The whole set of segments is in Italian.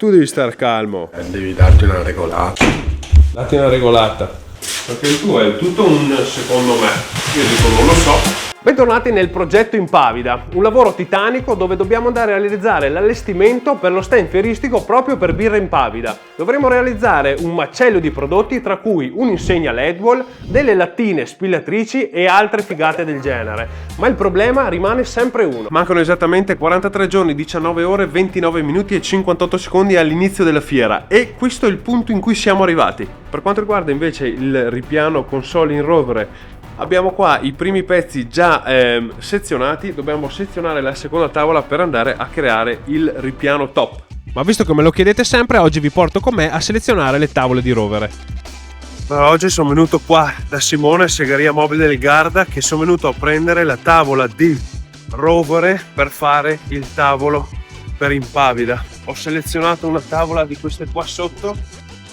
Tu devi star calmo. Devi darti una regolata. Datti una regolata. Perché il tuo è tutto un secondo me. Io dico non lo so. Bentornati nel progetto Impavida, un lavoro titanico dove dobbiamo andare a realizzare l'allestimento per lo stand fieristico proprio per Birra Impavida. Dovremo realizzare un macello di prodotti tra cui un'insegna LED wall, delle lattine spillatrici e altre figate del genere. Ma il problema rimane sempre uno. Mancano esattamente 43 giorni, 19 ore, 29 minuti e 58 secondi all'inizio della fiera e questo è il punto in cui siamo arrivati. Per quanto riguarda invece il ripiano console in rovere, abbiamo qua i primi pezzi già sezionati, dobbiamo sezionare la seconda tavola per andare a creare il ripiano top. Ma visto che me lo chiedete sempre, oggi vi porto con me a selezionare le tavole di rovere. Oggi sono venuto qua da Simone, segheria mobile del Garda, che sono venuto a prendere la tavola di rovere per fare il tavolo per Impavida. Ho selezionato una tavola di queste qua sotto,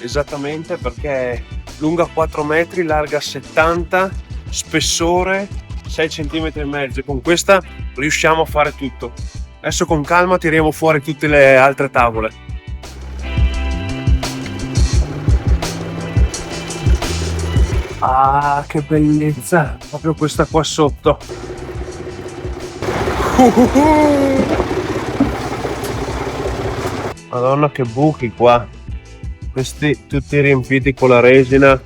esattamente perché è lunga 4 metri, larga 70, spessore 6 cm e mezzo. Con questa riusciamo a fare tutto. Adesso con calma tiriamo fuori tutte le altre tavole. Ah, che bellezza, proprio questa qua sotto. Madonna, che buchi qua, questi tutti riempiti con la resina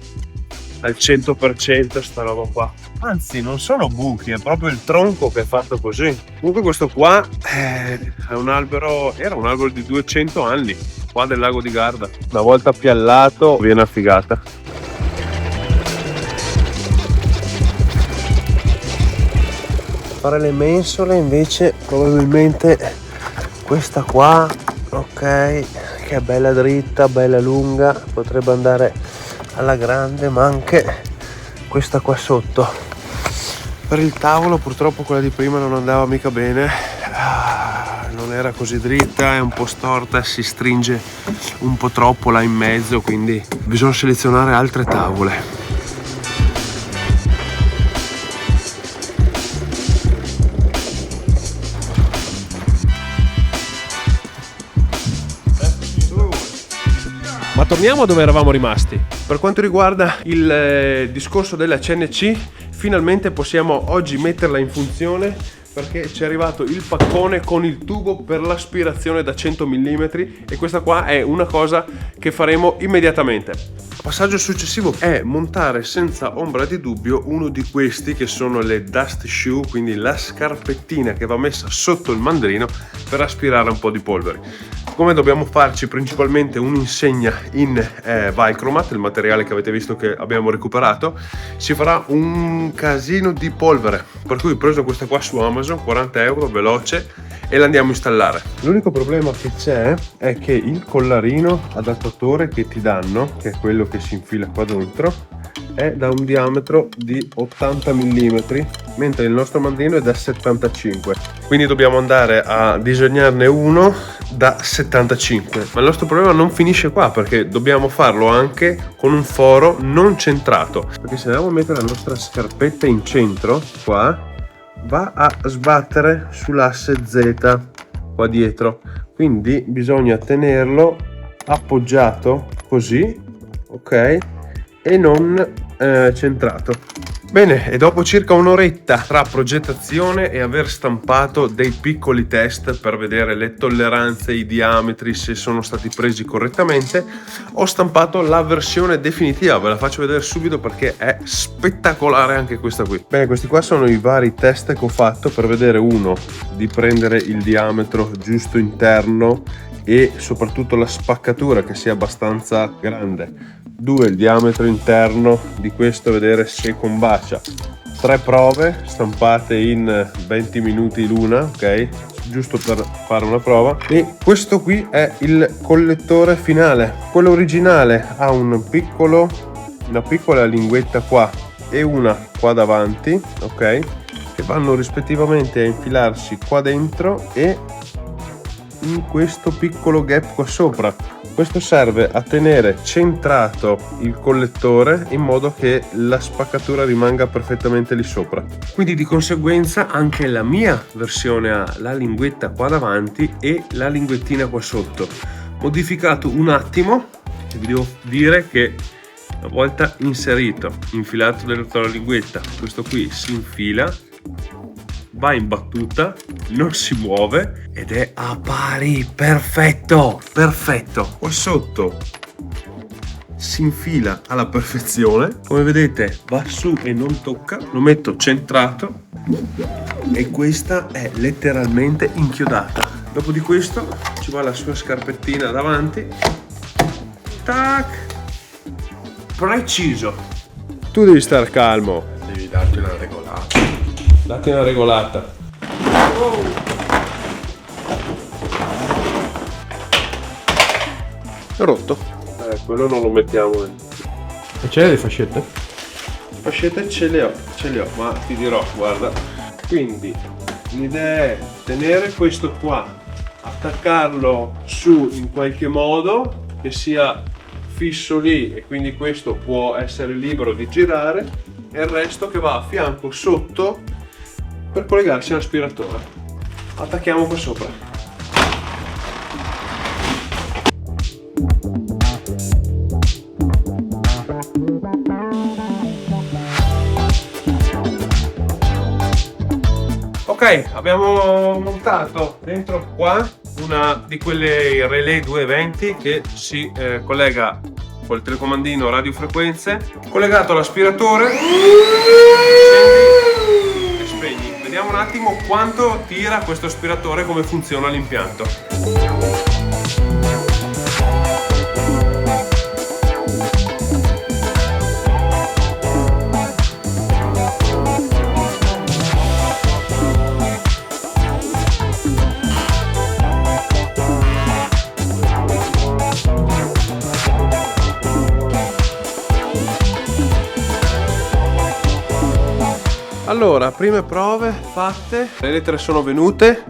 al 100%, sta roba qua. Anzi, non sono buchi, è proprio il tronco che è fatto così. Comunque questo qua è un albero, era un albero di 200 anni, qua del lago di Garda. Una volta piallato viene a figata. Fare le mensole invece probabilmente questa qua, ok, che è bella dritta, bella lunga, potrebbe andare alla grande, ma anche questa qua sotto. Per il tavolo purtroppo quella di prima non andava mica bene, non era così dritta, è un po' storta, si stringe un po' troppo là in mezzo, quindi bisogna selezionare altre tavole. Ma torniamo a dove eravamo rimasti. Per quanto riguarda il discorso della CNC, finalmente possiamo oggi metterla in funzione perché ci è arrivato il paccone con il tubo per l'aspirazione da 100 mm e questa qua è una cosa che faremo immediatamente. Il passaggio successivo è montare senza ombra di dubbio uno di questi che sono le dust shoe, quindi la scarpettina che va messa sotto il mandrino per aspirare un po' di polvere. Come dobbiamo farci principalmente un'insegna in Vicromat, il materiale che avete visto che abbiamo recuperato, si farà un casino di polvere, per cui ho preso questa qua su Amazon, 40 euro, veloce, e la andiamo a installare. L'unico problema che c'è è che il collarino adattatore che ti danno, che è quello che si infila qua dentro, è da un diametro di 80 mm, mentre il nostro mandrino è da 75, quindi dobbiamo andare a disegnarne uno da 75. Ma il nostro problema non finisce qua, perché dobbiamo farlo anche con un foro non centrato, perché se andiamo a mettere la nostra scarpetta in centro qua va a sbattere sull'asse Z qua dietro, quindi bisogna tenerlo appoggiato così, ok, e non centrato. Bene, e dopo circa un'oretta tra progettazione e aver stampato dei piccoli test per vedere le tolleranze, i diametri, se sono stati presi correttamente, ho stampato la versione definitiva. Ve la faccio vedere subito perché è spettacolare anche questa qui. Bene, questi qua sono i vari test che ho fatto per vedere, uno, di prendere il diametro giusto interno e soprattutto la spaccatura che sia abbastanza grande. 2, il diametro interno di questo, vedere se combacia. 3 prove stampate in 20 minuti l'una, ok, giusto per fare una prova. E questo qui è il collettore finale. Quello originale ha una piccola linguetta qua e una qua davanti, ok, che vanno rispettivamente a infilarsi qua dentro e in questo piccolo gap qua sopra. Questo serve a tenere centrato il collettore in modo che la spaccatura rimanga perfettamente lì sopra. Quindi di conseguenza anche la mia versione ha la linguetta qua davanti e la linguettina qua sotto. modificato un attimo e vi devo dire che una volta infilato dentro la linguetta, questo qui si infila, va in battuta, non si muove ed è a pari, perfetto. Qua sotto si infila alla perfezione, come vedete va su e non tocca, lo metto centrato e questa è letteralmente inchiodata. Dopo di questo ci va la sua scarpettina davanti, tac, preciso. Tu devi stare calmo, Devi darti una regolata. datti una regolata. Rotto. Quello non lo mettiamo dentro. E c'è le fascette? Fascette ce le ho, ma ti dirò, guarda. Quindi l'idea è tenere questo qua, attaccarlo su in qualche modo che sia fisso lì e quindi questo può essere libero di girare e il resto che va a fianco sotto per collegarsi all'aspiratore. Attacchiamo qua sopra. Ok, abbiamo montato dentro qua una di quelle relay 220 che si collega col telecomandino radiofrequenze, collegato all'aspiratore, accendi e spegni. Vediamo un attimo quanto tira questo aspiratore e come funziona l'impianto. Allora, prime prove fatte, le lettere sono venute,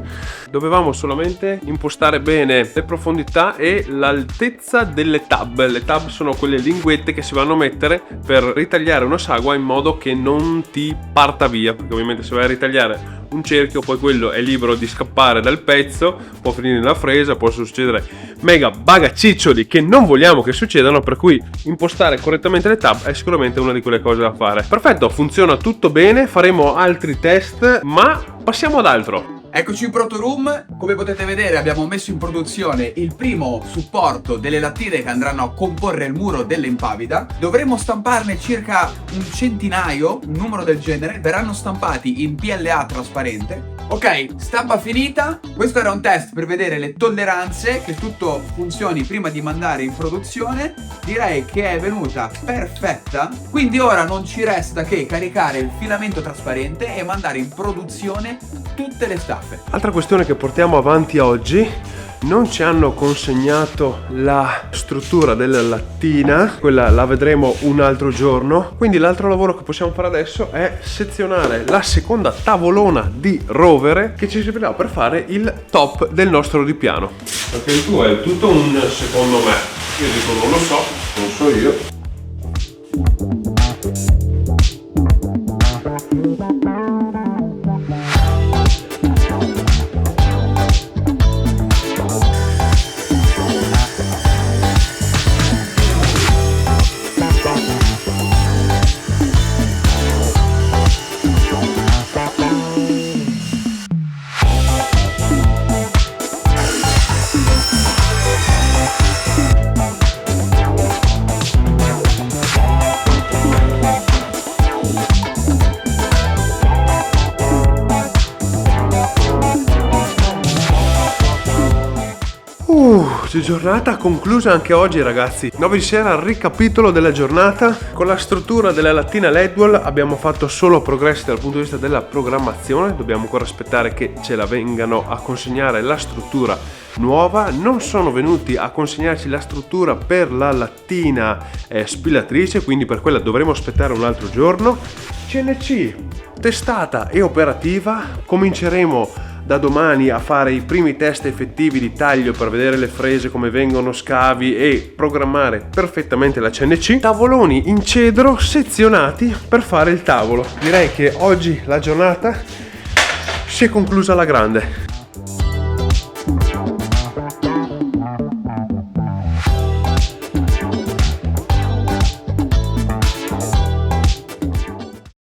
dovevamo solamente impostare bene le profondità e l'altezza delle tab. Le tab sono quelle linguette che si vanno a mettere per ritagliare una sagua in modo che non ti parta via, perché ovviamente se vai a ritagliare un cerchio poi quello è libero di scappare dal pezzo, può finire nella fresa, può succedere mega bagaciccioli che non vogliamo che succedano, per cui impostare correttamente le tab è sicuramente una di quelle cose da fare. Perfetto, funziona tutto bene, faremo altri test, ma passiamo ad altro. Eccoci in Proto Room, come potete vedere abbiamo messo in produzione il primo supporto delle lattine che andranno a comporre il muro dell'Impavida. Dovremo stamparne circa un centinaio, un numero del genere, verranno stampati in PLA trasparente. Ok, stampa finita, questo era un test per vedere le tolleranze, che tutto funzioni prima di mandare in produzione. Direi che è venuta perfetta, quindi ora non ci resta che caricare il filamento trasparente e mandare in produzione tutte le staffe. Altra questione che portiamo avanti oggi, non ci hanno consegnato la struttura della lattina, quella la vedremo un altro giorno, quindi l'altro lavoro che possiamo fare adesso è sezionare la seconda tavolona di rovere che ci servirà per fare il top del nostro ripiano. Perché il tuo è tutto un secondo me, io dico non lo so, non so io. Giornata conclusa anche oggi ragazzi. 9 di sera, ricapitolo della giornata. Con la struttura della lattina LED-Wall abbiamo fatto solo progressi dal punto di vista della programmazione. Dobbiamo ancora aspettare che ce la vengano a consegnare la struttura nuova. Non sono venuti a consegnarci la struttura per la lattina spilatrice, quindi per quella dovremo aspettare un altro giorno. CNC testata e operativa. Cominceremo da domani a fare i primi test effettivi di taglio per vedere le frese come vengono, scavi e programmare perfettamente la CNC. Tavoloni in cedro sezionati per fare il tavolo. Direi che oggi la giornata si è conclusa alla grande.